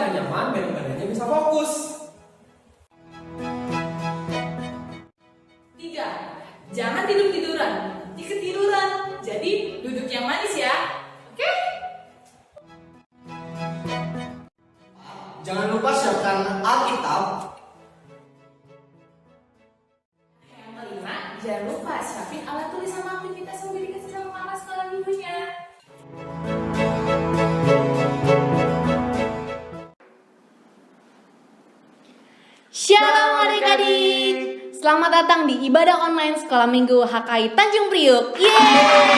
ada nyaman dan ibadahnya bisa fokus. 3. Jangan tidur-tiduran. Nanti ketiduran. Jadi duduk yang manis ya. Oke? Jangan lupa siapkan Alkitab. Yang kelima, jangan lupa siapin alat tulis sama aktivitas yang udah dikasih sama mama sekolah minggunya. Shalom adik-adik, selamat datang di ibadah online sekolah minggu HKI Tanjung Priuk. Yeay!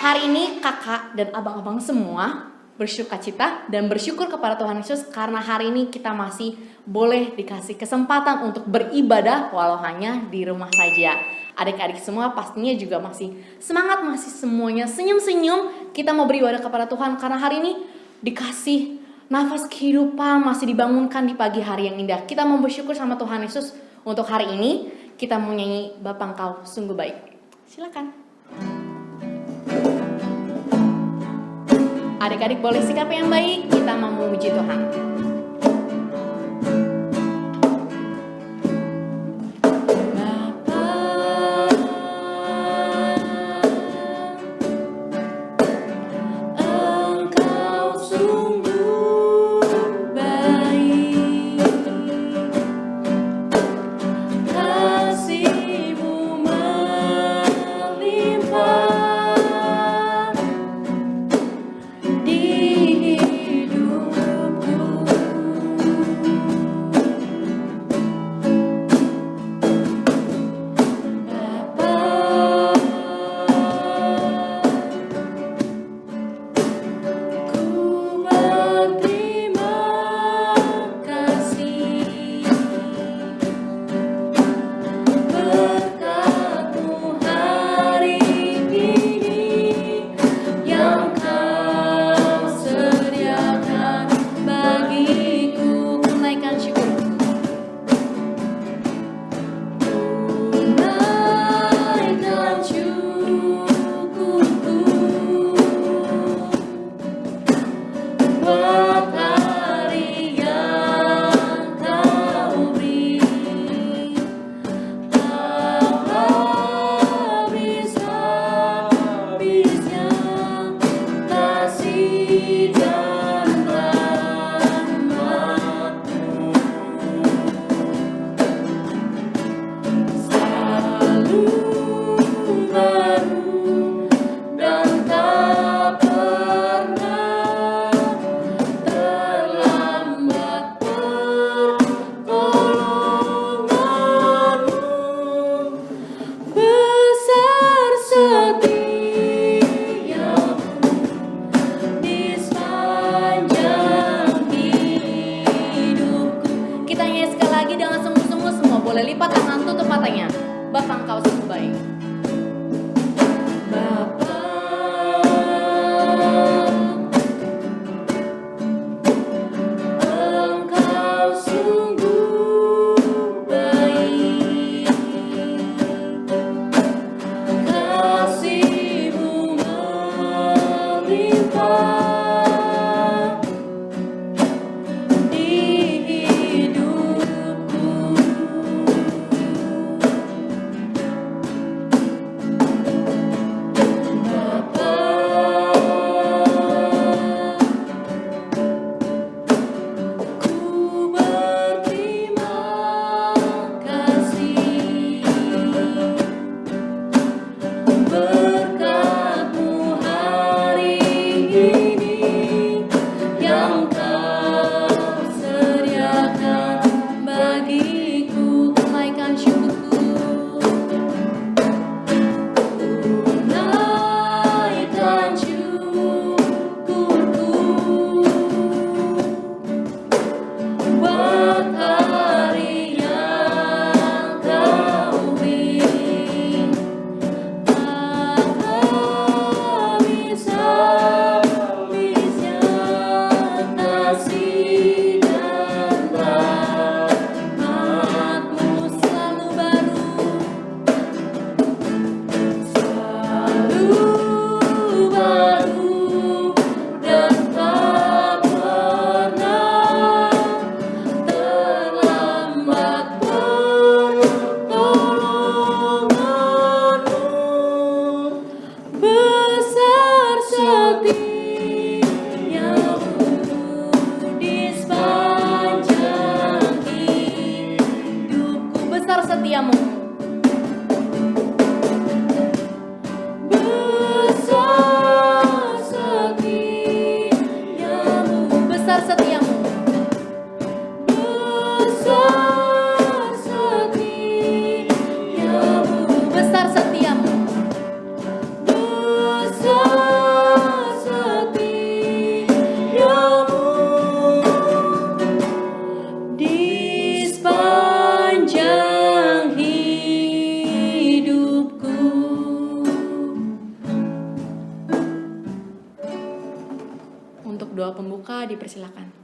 Hari ini kakak dan abang-abang semua bersukacita dan bersyukur kepada Tuhan Yesus karena hari ini kita masih boleh dikasih kesempatan untuk beribadah walau hanya di rumah saja. Adik-adik semua pastinya juga masih semangat, masih semuanya senyum-senyum. Kita mau beribadah kepada Tuhan karena hari ini dikasih nafas kehidupan, masih dibangunkan di pagi hari yang indah. Kita mau bersyukur sama Tuhan Yesus. Untuk hari ini kita mau nyanyi Bapa Engkau Sungguh Baik. Silakan. Adik-adik boleh sikap yang baik, kita mau memuji Tuhan. untuk doa pembuka dipersilakan.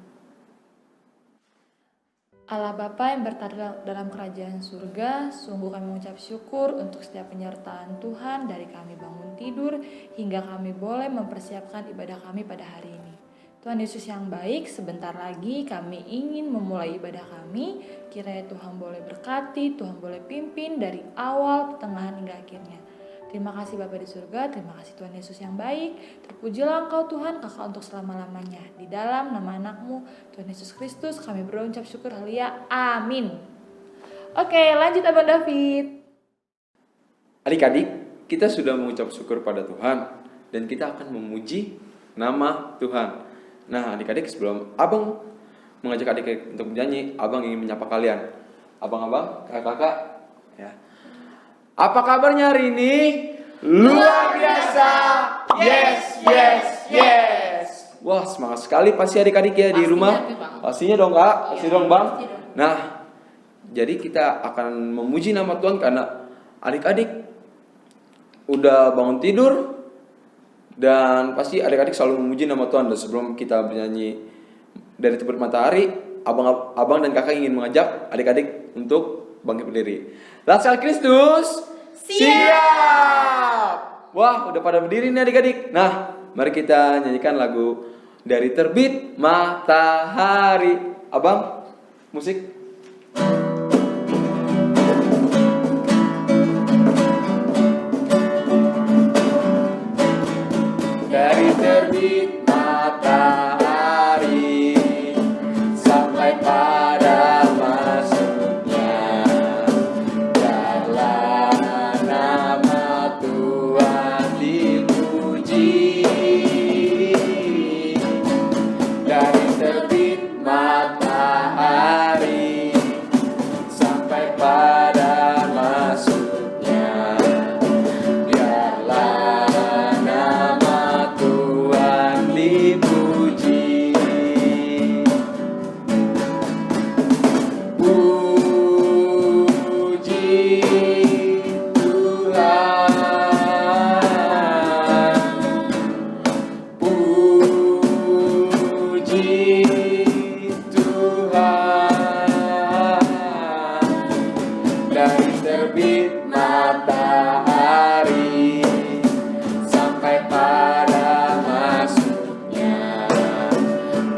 Allah Bapa yang bertata dalam kerajaan surga, sungguh kami mengucap syukur untuk setiap penyertaan Tuhan dari kami bangun tidur hingga kami boleh mempersiapkan ibadah kami pada hari ini. Tuhan Yesus yang baik, sebentar lagi kami ingin memulai ibadah kami. Kiranya Tuhan boleh berkati, Tuhan boleh pimpin dari awal, pertengahan hingga akhirnya. Terima kasih Bapa di surga, terima kasih Tuhan Yesus yang baik. Terpujilah Engkau Tuhan Kakak untuk selama-lamanya. Di dalam nama anak-Mu, Tuhan Yesus Kristus, kami berucap syukur, haleluya, amin. Oke, lanjut Abang David. Adik-adik, kita sudah mengucap syukur pada Tuhan dan kita akan memuji nama Tuhan. Nah, adik-adik, sebelum Abang mengajak adik-adik untuk bernyanyi, Abang ingin menyapa kalian. Abang-abang, kakak-kakak, ya. Apa kabarnya hari ini? Luar biasa. Yes, yes, yes. Wah, semangat sekali pasti adik-adik ya di rumah. Pastinya dong, Kak. Pasti dong, Bang. Nah, jadi kita akan memuji nama Tuhan karena adik-adik udah bangun tidur dan pasti adik-adik selalu memuji nama Tuhan. Dan sebelum kita bernyanyi dari terbit matahari, abang dan kakak ingin mengajak adik-adik untuk bangkit berdiri. Laskar Kristus siap. Wah, udah pada berdiri nih adik-adik. Nah, mari kita nyanyikan lagu dari terbit matahari. Abang, musik. Dari terbit matahari sampai pada masuknya, biarlah nama Tuhan dipuji. Dari terbit matahari sampai pada masuknya, biarlah nama Tuhan dipuji. Puji Tuhan, puji Tuhan. Dari terbit matahari sampai pada masuknya,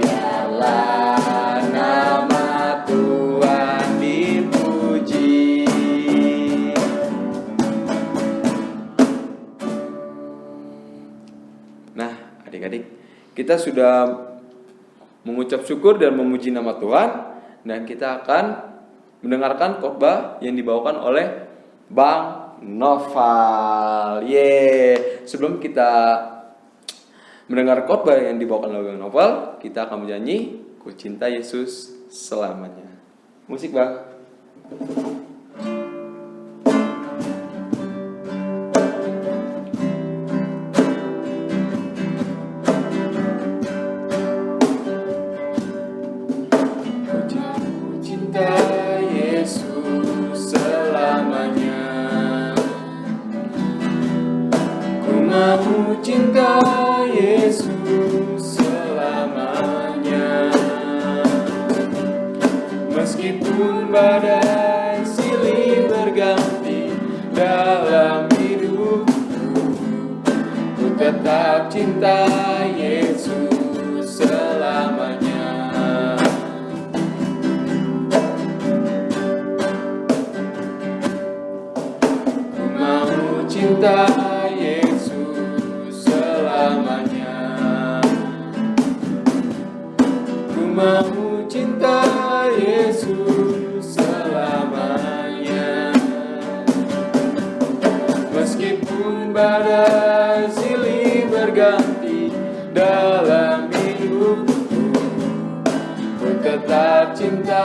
biarlah nama Tuhan dipuji. Nah, adik-adik, kita sudah mengucap syukur dan memuji nama Tuhan, dan kita akan mendengarkan khotbah yang dibawakan oleh Bang Noval. Sebelum kita mendengar khotbah yang dibawakan oleh Bang Noval, kita akan menyanyi Ku Cinta Yesus Selamanya. Musik, Bang. Ku cinta Yesus selamanya. Ku mau cinta Yesus selamanya. Meskipun badai silih berganti dalam hidupku, ku tetap cinta Yesus selamanya. Ku mau cinta Yesus selamanya. Ku mau cinta Yesus selamanya. Meskipun badai silih berganti dalam hidupku, ku tetap cinta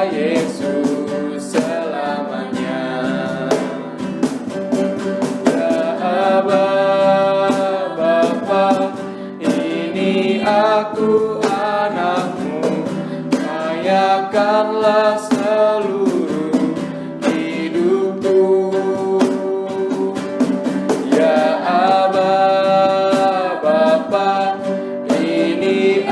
Yesus selamanya. Ya Abah, Bapa, ini aku anakmu, rayakanlah seluruh hidupku. Ya Abah, Bapa, ini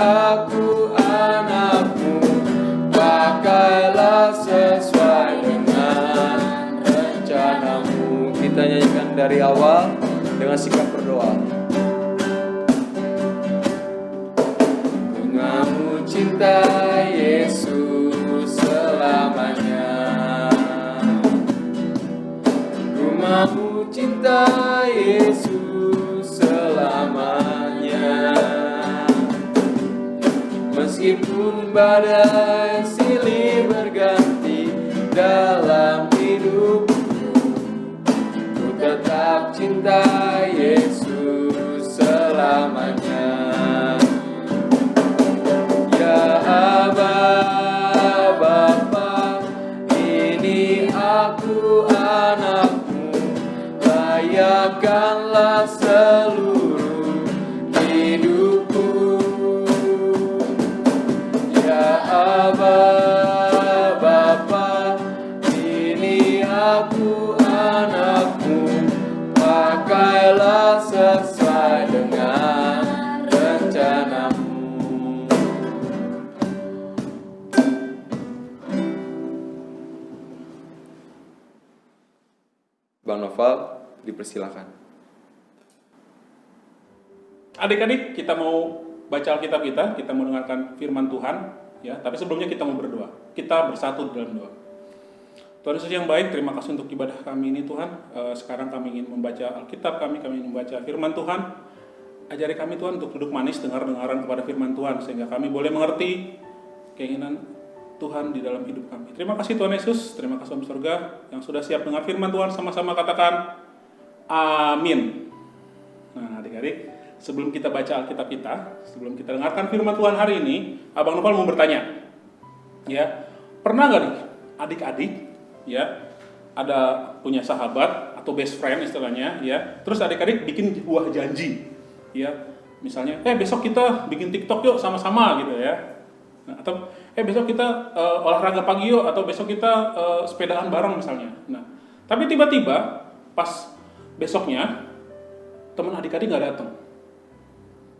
dengan sikap berdoa. Bungamu cinta Yesus selamanya. Ku mau cinta Yesus selamanya. Meskipun badai silih berganti dalam hidupku, ku tetap cinta Yesus selamanya. Ya Aba, Bapa, ini aku anakmu, layakkanlah seluruh hidupku. Ya Aba, Bapa, ini aku anakmu, pakailah sesuai dengan rencanamu. Bang Noval, dipersilakan. Adik-adik, kita mau baca Alkitab kita mau dengarkan firman Tuhan, ya. Tapi sebelumnya kita mau berdoa. Kita bersatu dalam doa. Tuhan Yesus yang baik, terima kasih untuk ibadah kami ini Tuhan. Sekarang kami ingin membaca Alkitab kami ingin membaca firman Tuhan. Ajari kami Tuhan untuk duduk manis dengar-dengaran kepada firman Tuhan, sehingga kami boleh mengerti keinginan Tuhan di dalam hidup kami. Terima kasih Tuhan Yesus, terima kasih Om Surga yang sudah siap dengar firman Tuhan, sama-sama katakan amin. Nah adik-adik, sebelum kita baca Alkitab sebelum kita dengarkan firman Tuhan hari ini, Abang Nopal mau bertanya, ya, pernah nggak nih adik-adik, ya, ada punya sahabat atau best friend istilahnya, ya, terus adik-adik bikin buah janji, ya, misalnya, besok kita bikin TikTok yuk sama-sama gitu ya, nah, atau besok kita olahraga pagi yuk, atau besok kita sepedaan bareng misalnya. Nah, tapi tiba-tiba pas besoknya teman adik-adik nggak datang,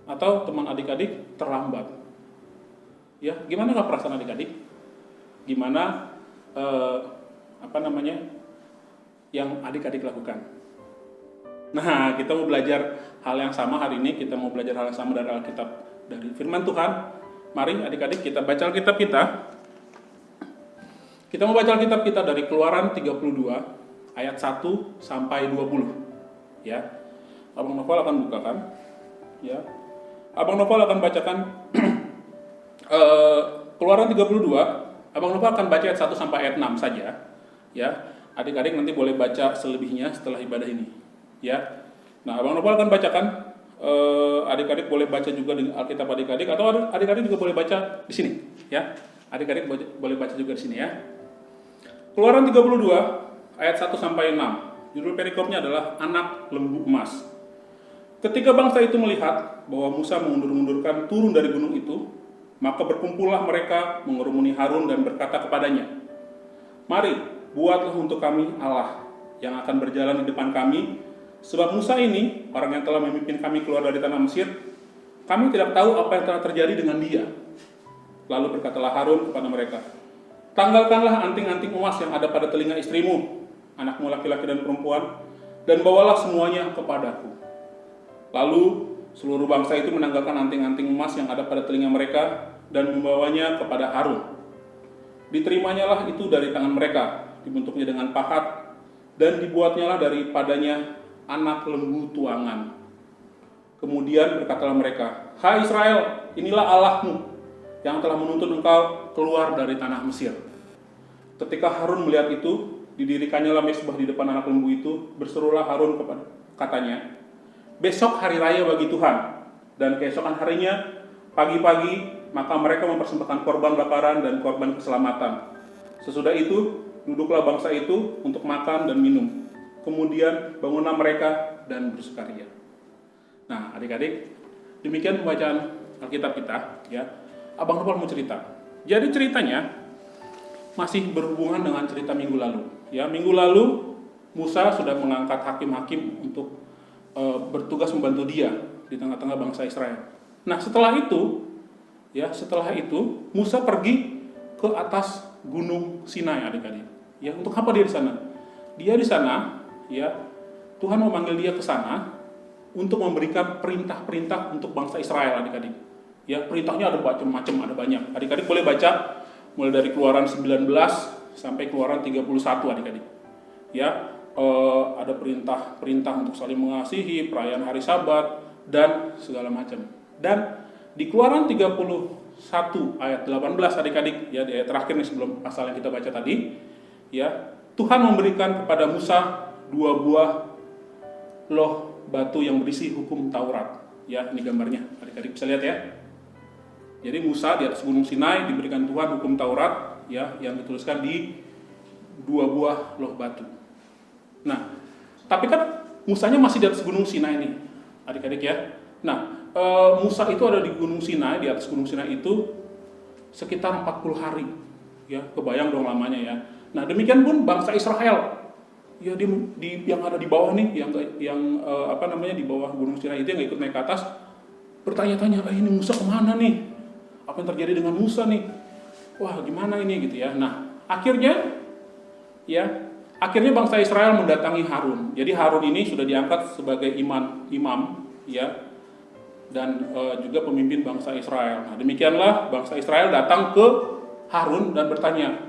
atau teman adik-adik terlambat, ya, gimana nggak perasaan adik-adik? Gimana yang adik-adik lakukan? Nah, kita mau belajar hal yang sama hari ini. Kita mau belajar hal yang sama dari Alkitab, dari firman Tuhan. Mari adik-adik kita baca Alkitab kita. Kita mau baca Alkitab kita dari Keluaran 32 ayat 1 sampai 20. Ya. Abang Novel akan bukakan. Ya. Abang Novel akan bacakan Keluaran 32. Abang Novel akan baca ayat 1 sampai ayat 6 saja. Ya. Adik-adik nanti boleh baca selebihnya setelah ibadah ini. Ya. Nah, Abang Novel akan bacakan, adik-adik boleh baca juga di Alkitab adik-adik, atau adik-adik juga boleh baca di sini, ya. Adik-adik boleh baca juga di sini, ya. Keluaran 32 ayat 1 sampai 6. Judul perikopnya adalah anak lembu emas. Ketika bangsa itu melihat bahwa Musa mengundur-undurkan turun dari gunung itu, maka berkumpullah mereka mengerumuni Harun dan berkata kepadanya, "Mari, buatlah untuk kami Allah yang akan berjalan di depan kami, sebab Musa ini, orang yang telah memimpin kami keluar dari tanah Mesir, kami tidak tahu apa yang telah terjadi dengan dia." Lalu berkatalah Harun kepada mereka, "Tanggalkanlah anting-anting emas yang ada pada telinga istrimu, anakmu laki-laki dan perempuan, dan bawalah semuanya kepadaku." Lalu seluruh bangsa itu menanggalkan anting-anting emas yang ada pada telinga mereka dan membawanya kepada Harun. Diterimanya itu dari tangan mereka, dibentuknya dengan pahat, dan dibuatnyalah daripadanya anak lembu tuangan. Kemudian berkatalah mereka, "Hai Israel, inilah Allahmu yang telah menuntun engkau keluar dari tanah Mesir." Ketika Harun melihat itu, didirikannya mezbah di depan anak lembu itu. Berserulah Harun katanya, "Besok hari raya bagi Tuhan, dan keesokan harinya pagi-pagi maka mereka mempersembahkan korban bakaran dan korban keselamatan. Sesudah itu duduklah bangsa itu untuk makan dan minum. Kemudian bangunlah mereka dan bersukaria." Nah, adik-adik, demikian pembacaan Alkitab kita, ya. Abang Nopal mau cerita. Jadi ceritanya masih berhubungan dengan cerita minggu lalu. Ya, minggu lalu Musa sudah mengangkat hakim-hakim untuk bertugas membantu dia di tengah-tengah bangsa Israel. Nah, setelah itu Musa pergi ke atas Gunung Sinai, adik-adik. Ya, untuk apa dia di sana? Dia di sana, ya, Tuhan memanggil dia ke sana untuk memberikan perintah-perintah untuk bangsa Israel, adik-adik. Ya, perintahnya ada macam-macam, ada banyak. Adik-adik boleh baca mulai dari Keluaran 19 sampai Keluaran 31, adik-adik. Ya, ada perintah untuk saling mengasihi, perayaan hari Sabat dan segala macam. Dan di Keluaran 31 ayat 18, adik-adik, ya di ayat terakhir nih sebelum pasal yang kita baca tadi, ya, Tuhan memberikan kepada Musa 2 buah loh batu yang berisi hukum Taurat. Ya, ini gambarnya. Adik-adik bisa lihat ya. Jadi Musa di atas Gunung Sinai diberikan Tuhan hukum Taurat, ya, yang dituliskan di 2 buah loh batu. Nah, tapi kan Musanya masih di atas Gunung Sinai nih, adik-adik ya. Nah, Musa itu ada di Gunung Sinai, di atas Gunung Sinai itu sekitar 40 hari. Ya, kebayang dong lamanya ya. Nah, demikian pun bangsa Israel. Ya, di yang ada di bawah nih, yang di bawah Gunung Sinai itu yang ikut naik ke atas, bertanya-tanya, ini Musa kemana nih? Apa yang terjadi dengan Musa nih? Wah, gimana ini gitu ya. Nah, akhirnya bangsa Israel mendatangi Harun. Jadi Harun ini sudah diangkat sebagai imam, ya, dan juga pemimpin bangsa Israel. Nah, demikianlah bangsa Israel datang ke Harun dan bertanya,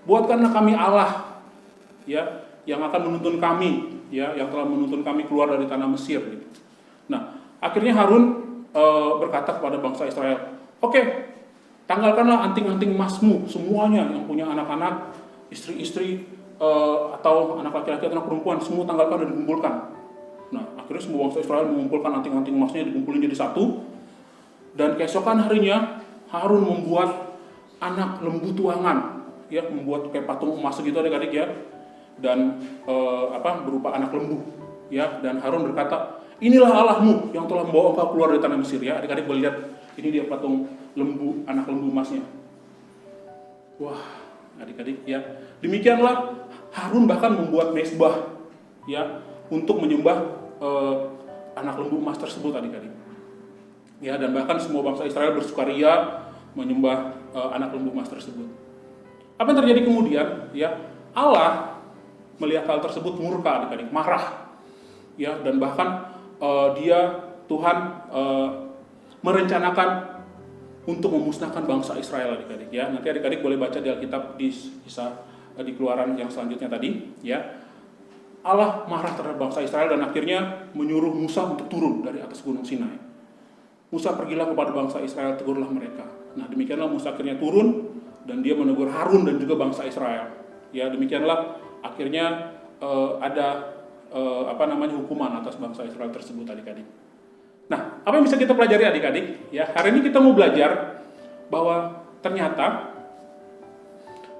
buatkanlah kami Allah, ya, yang akan menuntun kami, ya, yang telah menuntun kami keluar dari tanah Mesir. Gitu. Nah, akhirnya Harun berkata kepada bangsa Israel, oke, tanggalkanlah anting-anting emasmu semuanya yang punya anak-anak, istri-istri, atau anak laki-laki atau anak perempuan, semua tanggalkan dan dikumpulkan. Nah, akhirnya semua bangsa Israel mengumpulkan anting-anting emasnya, dikumpulin jadi satu. Dan keesokan harinya Harun membuat anak lembu tuangan, ya, membuat kayak patung emas gitu adik-adik ya, dan berupa anak lembu, ya. Dan Harun berkata, inilah Allahmu yang telah membawa engkau keluar dari tanah Mesir, ya. Adik-adik boleh lihat, ini dia patung lembu, anak lembu emasnya. Wah, adik-adik ya. Demikianlah Harun bahkan membuat mezbah, ya, untuk menyembah anak lembu emas tersebut, adik-adik. Ya, dan bahkan semua bangsa Israel bersukaria menyembah anak lembu emas tersebut. Apa yang terjadi kemudian? Ya, Allah melihat hal tersebut murka, adik-adik, marah. Ya, dan bahkan Tuhan merencanakan untuk memusnahkan bangsa Israel, adik-adik ya. Nanti adik-adik boleh baca di Alkitab di Keluaran yang selanjutnya tadi, ya. Allah marah terhadap bangsa Israel dan akhirnya menyuruh Musa untuk turun dari atas Gunung Sinai. Musa, pergilah kepada bangsa Israel, tegurlah mereka. Nah, demikianlah Musa akhirnya turun dan dia menegur Harun dan juga bangsa Israel. Ya, demikianlah akhirnya ada hukuman atas bangsa Israel tersebut, adik-adik. Nah, apa yang bisa kita pelajari, adik-adik? Ya, hari ini kita mau belajar bahwa ternyata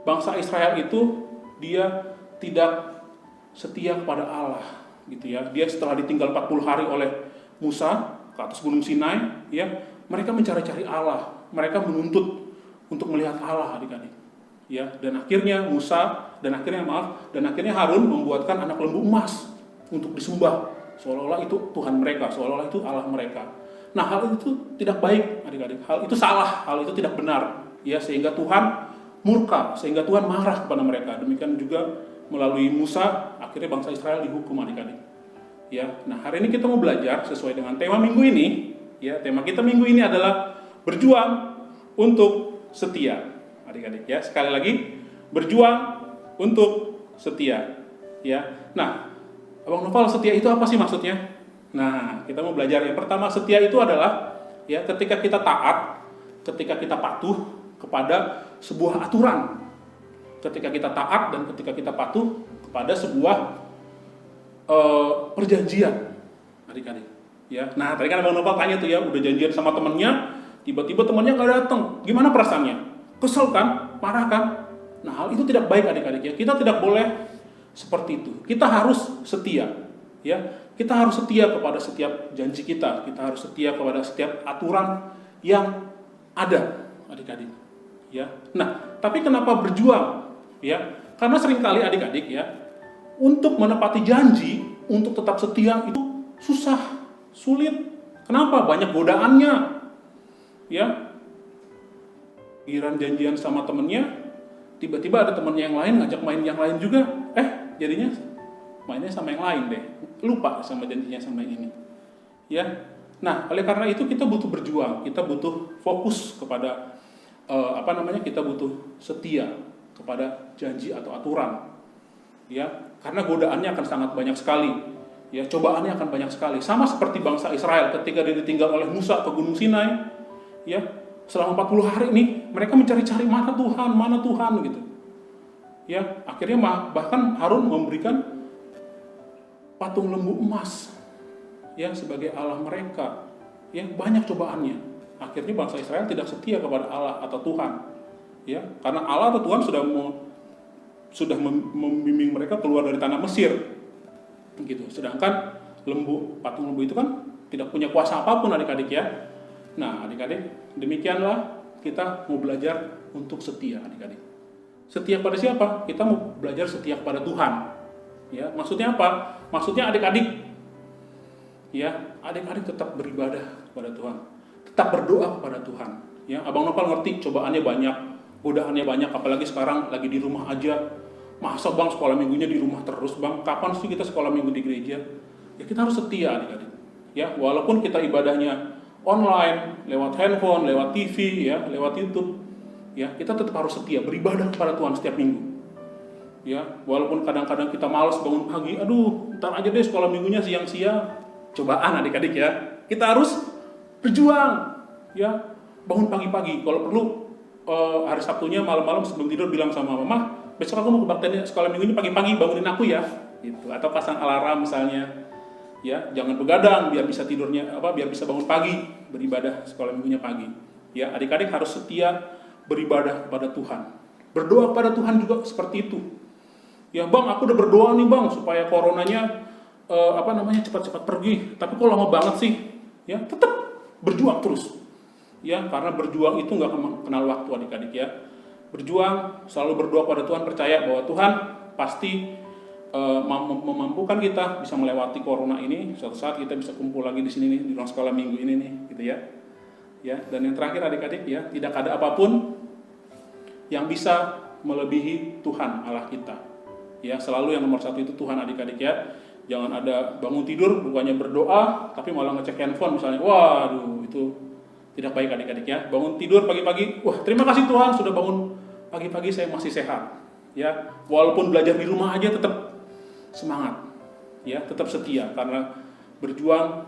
bangsa Israel itu dia tidak setia kepada Allah, gitu ya. Dia setelah ditinggal 40 hari oleh Musa ke atas Gunung Sinai, ya, mereka mencari-cari Allah. Mereka menuntut untuk melihat Allah, adik-adik. Ya, dan akhirnya Harun membuatkan anak lembu emas untuk disembah, seolah-olah itu Tuhan mereka, seolah-olah itu Allah mereka. Nah, hal itu tidak baik, adik-adik. Hal itu salah, hal itu tidak benar, ya, sehingga Tuhan murka, sehingga Tuhan marah kepada mereka. Demikian juga melalui Musa, akhirnya bangsa Israel dihukum, adik-adik. Ya, nah, hari ini kita mau belajar sesuai dengan tema minggu ini. Ya, tema kita minggu ini adalah berjuang untuk setia, adik-adik. Ya, sekali lagi, berjuang untuk setia. Ya, nah, Abang Noval, setia itu apa sih maksudnya? Nah, kita mau belajar. Yang pertama, setia itu adalah, ya, ketika kita taat, ketika kita patuh kepada sebuah aturan. Ketika kita taat dan ketika kita patuh kepada sebuah perjanjian, adik-adik. Ya, nah, tadi kan Abang Noval tanya tuh ya, udah janjian sama temennya, tiba-tiba temennya nggak datang, gimana perasaannya? Kesel kan? Marah kan? Nah, hal itu tidak baik, adik-adik ya. Kita tidak boleh seperti itu. Kita harus setia, ya. Kita harus setia kepada setiap janji kita. Kita harus setia kepada setiap aturan yang ada, adik-adik. Ya. Nah, tapi kenapa berjuang? Ya, karena seringkali adik-adik ya, untuk menepati janji, untuk tetap setia itu susah, sulit. Kenapa? Banyak godaannya. Ya. Giliran janjian sama temennya, tiba-tiba ada temennya yang lain ngajak main yang lain juga. Jadinya mainnya sama yang lain deh. Lupa sama janjinya sama yang ini. Ya. Nah, oleh karena itu kita butuh berjuang, kita butuh fokus kepada kita butuh setia kepada janji atau aturan. Ya, karena godaannya akan sangat banyak sekali. Ya, cobaannya akan banyak sekali. Sama seperti bangsa Israel ketika dia ditinggal oleh Musa ke Gunung Sinai, ya, selama 40 hari nih mereka mencari-cari mana Tuhan gitu. Ya, akhirnya bahkan Harun memberikan patung lembu emas ya sebagai Allah mereka. Ya, banyak cobaannya. Akhirnya bangsa Israel tidak setia kepada Allah atau Tuhan. Ya, karena Allah atau Tuhan sudah membimbing mereka keluar dari tanah Mesir. Gitu. Sedangkan patung lembu itu kan tidak punya kuasa apapun adik-adik ya. Nah, adik-adik, demikianlah kita mau belajar untuk setia, adik-adik. Setia pada siapa? Kita mau belajar setia kepada Tuhan. Ya, maksudnya apa? Maksudnya adik-adik, ya, adik-adik tetap beribadah kepada Tuhan, tetap berdoa kepada Tuhan. Ya, Abang Nopal ngerti cobaannya banyak, godaannya banyak, apalagi sekarang lagi di rumah aja. Masa Bang sekolah minggunya di rumah terus Bang? Kapan sih kita sekolah minggu di gereja? Ya kita harus setia adik-adik. Ya, walaupun kita ibadahnya online, lewat handphone, lewat TV, ya, lewat YouTube, ya kita tetap harus setia beribadah kepada Tuhan setiap minggu. Ya, walaupun kadang-kadang kita malas bangun pagi, aduh, ntar aja deh sekolah minggunya siang-siang. Cobaan adik-adik ya. Kita harus berjuang, ya, bangun pagi-pagi. Kalau perlu hari Sabtunya malam-malam sebelum tidur bilang sama mama, besok aku mau kebaktian sekolah minggunya pagi-pagi, bangunin aku ya, gitu. Atau pasang alarm misalnya, ya, jangan begadang biar bisa biar bisa bangun pagi, beribadah sekolah minggunya pagi. Ya, adik-adik harus setia beribadah kepada Tuhan, berdoa kepada Tuhan juga seperti itu. Ya Bang, aku udah berdoa nih Bang supaya coronanya cepat-cepat pergi, tapi kok lama banget sih? Ya, tetap berjuang terus. Ya, karena berjuang itu nggak kenal waktu adik-adik ya. Berjuang, selalu berdoa pada Tuhan, percaya bahwa Tuhan pasti memampukan kita bisa melewati corona ini. Suatu saat kita bisa kumpul lagi di sini nih, di ruang sekolah minggu ini nih, gitu ya. Ya, dan yang terakhir adik-adik ya, tidak ada apapun yang bisa melebihi Tuhan Allah kita. Ya, selalu yang nomor satu itu Tuhan adik-adik ya. Jangan ada bangun tidur bukannya berdoa, tapi malah ngecek handphone misalnya. Waduh, itu tidak baik adik-adik ya. Bangun tidur pagi-pagi, wah terima kasih Tuhan sudah bangun pagi-pagi saya masih sehat. Ya, walaupun belajar di rumah aja tetap semangat. Ya, tetap setia karena berjuang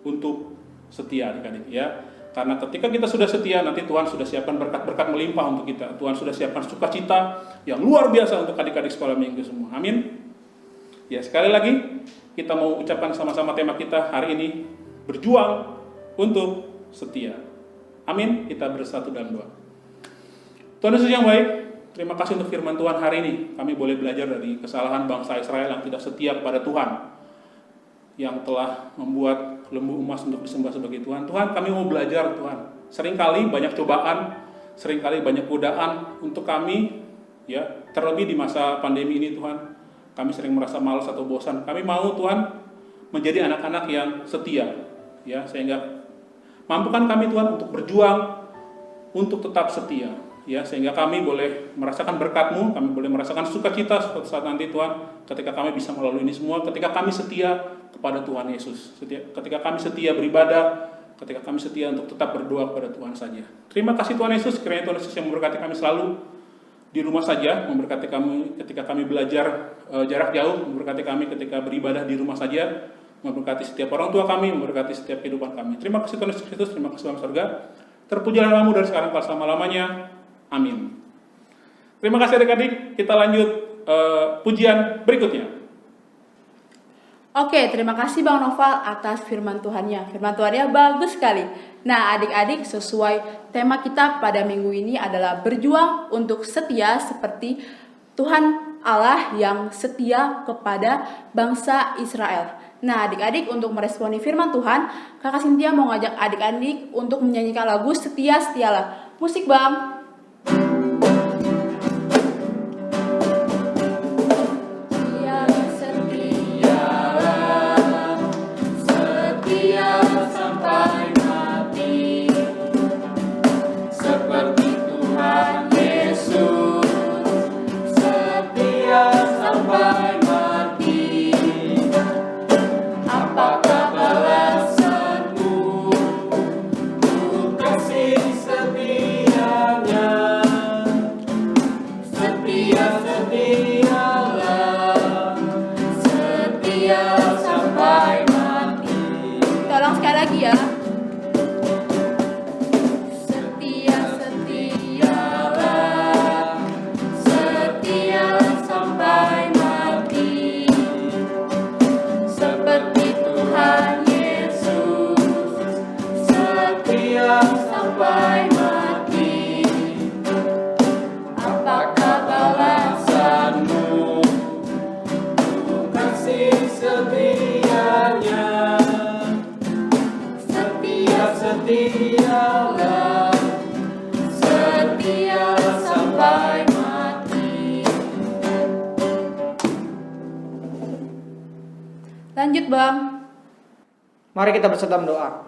untuk setia adik-adik ya. Karena ketika kita sudah setia, nanti Tuhan sudah siapkan berkat-berkat melimpah untuk kita. Tuhan sudah siapkan sukacita yang luar biasa untuk adik-adik sekolah minggu semua. Amin. Ya, sekali lagi kita mau ucapkan sama-sama tema kita hari ini, berjuang untuk setia. Amin. Kita bersatu dalam doa. Tuhan Yesus yang baik, terima kasih untuk firman Tuhan hari ini. Kami boleh belajar dari kesalahan bangsa Israel yang tidak setia kepada Tuhan, yang telah membuat lembu emas untuk disembah sebagai Tuhan. Tuhan, kami mau belajar Tuhan. Seringkali banyak cobaan, seringkali banyak godaan untuk kami, ya, terlebih di masa pandemi ini Tuhan. Kami sering merasa malas atau bosan. Kami mau Tuhan menjadi anak-anak yang setia, ya, sehingga mampukan kami Tuhan untuk berjuang untuk tetap setia, ya, sehingga kami boleh merasakan berkat-Mu, kami boleh merasakan sukacita suatu saat nanti Tuhan, ketika kami bisa melalui ini semua, ketika kami setia kepada Tuhan Yesus, ketika kami setia beribadah, ketika kami setia untuk tetap berdoa kepada Tuhan saja. Terima kasih Tuhan Yesus, kiranya Tuhan Yesus yang memberkati kami selalu di rumah saja, memberkati kami ketika kami belajar jarak jauh, memberkati kami ketika beribadah di rumah saja, memberkati setiap orang tua kami, memberkati setiap kehidupan kami. Terima kasih Tuhan Yesus Kristus, terima kasih Tuhan surga. Terpujilah namamu dari sekarang sampai selama-lamanya. Amin. Terima kasih adik-adik. Kita lanjut pujian berikutnya. Oke, terima kasih Bang Noval atas firman Tuhannya. Firman Tuhannya bagus sekali. Nah, adik-adik, sesuai tema kita pada minggu ini adalah berjuang untuk setia seperti Tuhan Allah yang setia kepada bangsa Israel. Nah, adik-adik, untuk meresponi firman Tuhan, Kakak Cynthia mau ngajak adik-adik untuk menyanyikan lagu Setia Setialah. Musik, Bang. Apakah balasan sampai mati. Apakah balasanmu? Kasih setianya, setialah, Setia sampai mati. Lanjut Bang. Mari kita bersatu dalam doa.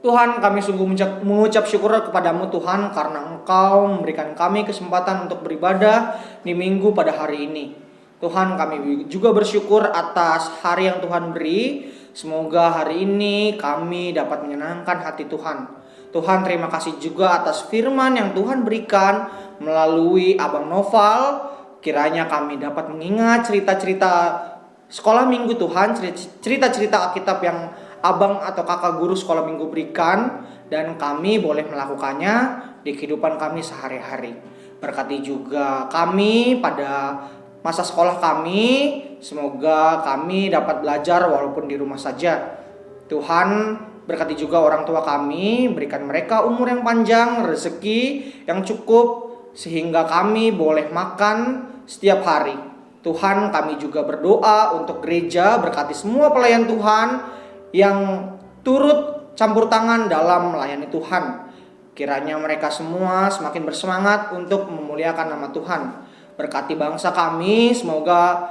Tuhan, kami sungguh mengucap syukur kepadamu Tuhan karena Engkau memberikan kami kesempatan untuk beribadah di minggu pada hari ini. Tuhan, kami juga bersyukur atas hari yang Tuhan beri. Semoga hari ini kami dapat menyenangkan hati Tuhan. Tuhan, terima kasih juga atas firman yang Tuhan berikan melalui Abang Noval. Kiranya kami dapat mengingat cerita-cerita sekolah minggu Tuhan, cerita-cerita Alkitab yang abang atau kakak guru sekolah minggu berikan, dan kami boleh melakukannya di kehidupan kami sehari-hari. Berkati juga kami pada masa sekolah kami, semoga kami dapat belajar walaupun di rumah saja. Tuhan, berkati juga orang tua kami, berikan mereka umur yang panjang, rezeki yang cukup, sehingga kami boleh makan setiap hari. Tuhan, kami juga berdoa untuk gereja, berkati semua pelayan Tuhan yang turut campur tangan dalam melayani Tuhan. Kiranya mereka semua semakin bersemangat untuk memuliakan nama Tuhan. Berkati bangsa kami, semoga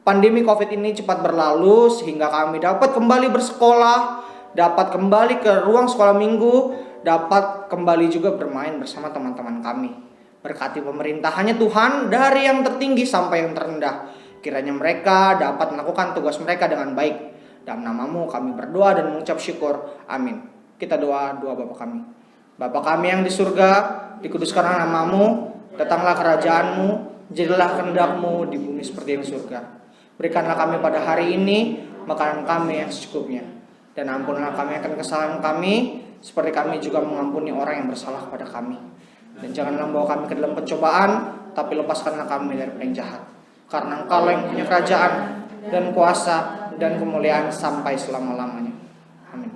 pandemi COVID ini cepat berlalu sehingga kami dapat kembali bersekolah, dapat kembali ke ruang sekolah minggu, dapat kembali juga bermain bersama teman-teman kami. Berkati pemerintahannya Tuhan, dari yang tertinggi sampai yang terendah. Kiranya mereka dapat melakukan tugas mereka dengan baik. Dalam namamu kami berdoa dan mengucap syukur. Amin. Kita doa Bapa kami. Bapa kami yang di surga, dikuduskanlah namamu, datanglah kerajaanmu, jadilah kehendakmu di bumi seperti di surga. Berikanlah kami pada hari ini makanan kami yang secukupnya. Dan ampunilah kami akan kesalahan kami, seperti kami juga mengampuni orang yang bersalah kepada kami. Dan janganlah membawa kami ke dalam pencobaan, tapi lepaskanlah kami dari yang jahat. Karena Engkau yang punya kerajaan dan kuasa dan kemuliaan sampai selama-lamanya. Amin.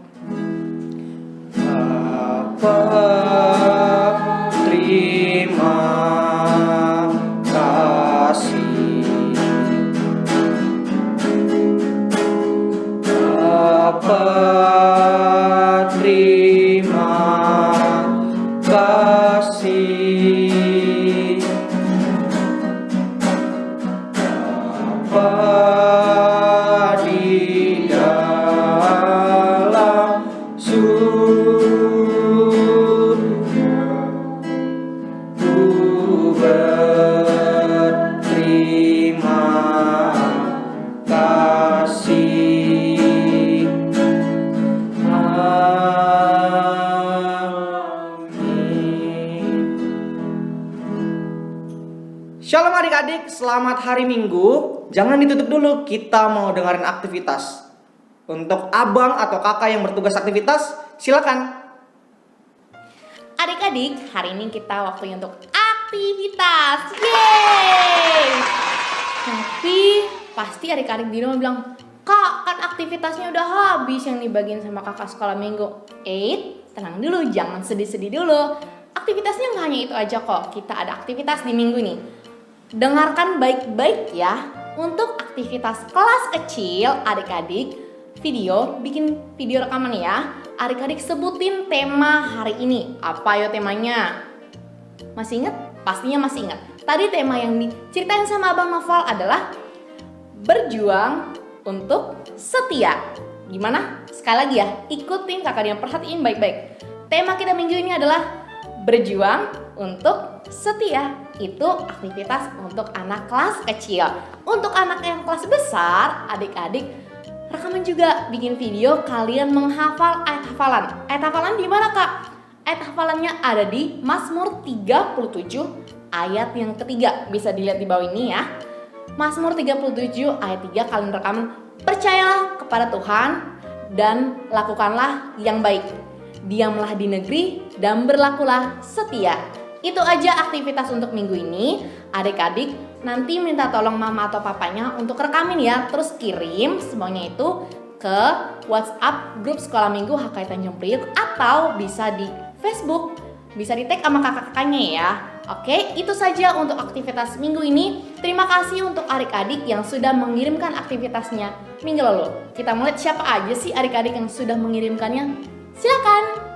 Bapa, terima kasih. Bapa, terima kasih. Bapa, Shalom adik-adik, selamat hari Minggu. Jangan ditutup dulu, kita mau dengerin aktivitas. Untuk abang atau kakak yang bertugas aktivitas, silakan. Adik-adik, hari ini kita waktunya untuk aktivitas. Yeay! Tapi pasti adik-adik di rumah bilang, Kak, kan aktivitasnya udah habis yang dibagiin sama kakak sekolah minggu. Tenang dulu, jangan sedih-sedih dulu. Aktivitasnya nggak hanya itu aja kok. Kita ada aktivitas di minggu nih. Dengarkan baik-baik ya. Untuk aktivitas kelas kecil, adik-adik bikin video rekaman ya. Adik-adik sebutin tema hari ini. Apa yo temanya? Masih ingat? Pastinya masih ingat. Tadi tema yang diceritain sama Abang Noval adalah berjuang untuk setia. Gimana? Sekali lagi ya, ikutin kakaknya, perhatiin baik-baik. Tema kita minggu ini adalah berjuang untuk setia. Itu aktivitas untuk anak kelas kecil. Untuk anak yang kelas besar, adik-adik rekaman juga, bikin video kalian menghafal ayat hafalan. Ayat hafalan di mana, Kak? Ayat hafalannya ada di Mazmur 37 ayat yang ketiga. Bisa dilihat di bawah ini ya. Mazmur 37 ayat 3 kalian rekaman. Percayalah kepada Tuhan dan lakukanlah yang baik. Diamlah di negeri dan berlakulah setia. Itu aja aktivitas untuk minggu ini. Adik-adik nanti minta tolong mama atau papanya untuk rekamin ya. Terus kirim semuanya itu ke WhatsApp grup Sekolah Minggu HKI Tanjung Priuk atau bisa di Facebook, bisa di tag sama kakak-kakaknya ya. Oke, itu saja untuk aktivitas minggu ini. Terima kasih untuk adik-adik yang sudah mengirimkan aktivitasnya minggu lalu. Kita mulai siapa aja sih adik-adik yang sudah mengirimkannya? Silakan.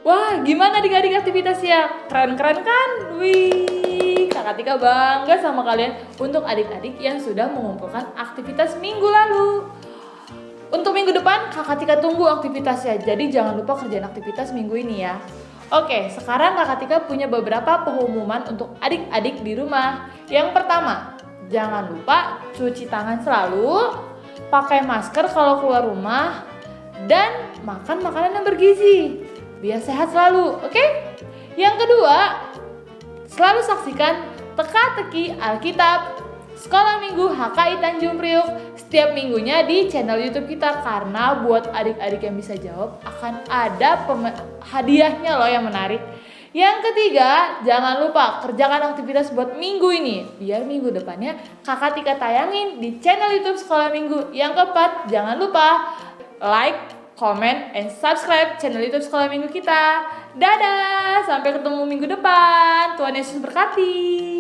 Wah, gimana adik-adik aktivitasnya? Keren-keren kan? Wih, Kakak Tika bangga sama kalian untuk adik-adik yang sudah mengumpulkan aktivitas minggu lalu. Untuk minggu depan, Kakak Tika tunggu aktivitasnya. Jadi jangan lupa kerjain aktivitas minggu ini ya. Oke, sekarang Kakak Tika punya beberapa pengumuman untuk adik-adik di rumah. Yang pertama, jangan lupa cuci tangan selalu, pakai masker kalau keluar rumah, dan makan makanan yang bergizi. Biar sehat selalu, oke? Yang kedua, selalu saksikan teka-teki Alkitab Sekolah Minggu HKI Tanjung Priuk setiap minggunya di channel YouTube kita, karena buat adik-adik yang bisa jawab akan ada hadiahnya loh yang menarik. Yang ketiga, jangan lupa kerjakan aktivitas buat minggu ini biar minggu depannya Kakak Tika tayangin di channel YouTube Sekolah Minggu. Yang keempat, jangan lupa like, comment, and subscribe channel YouTube Sekolah Minggu kita. Dadah, sampai ketemu minggu depan. Tuhan Yesus berkati.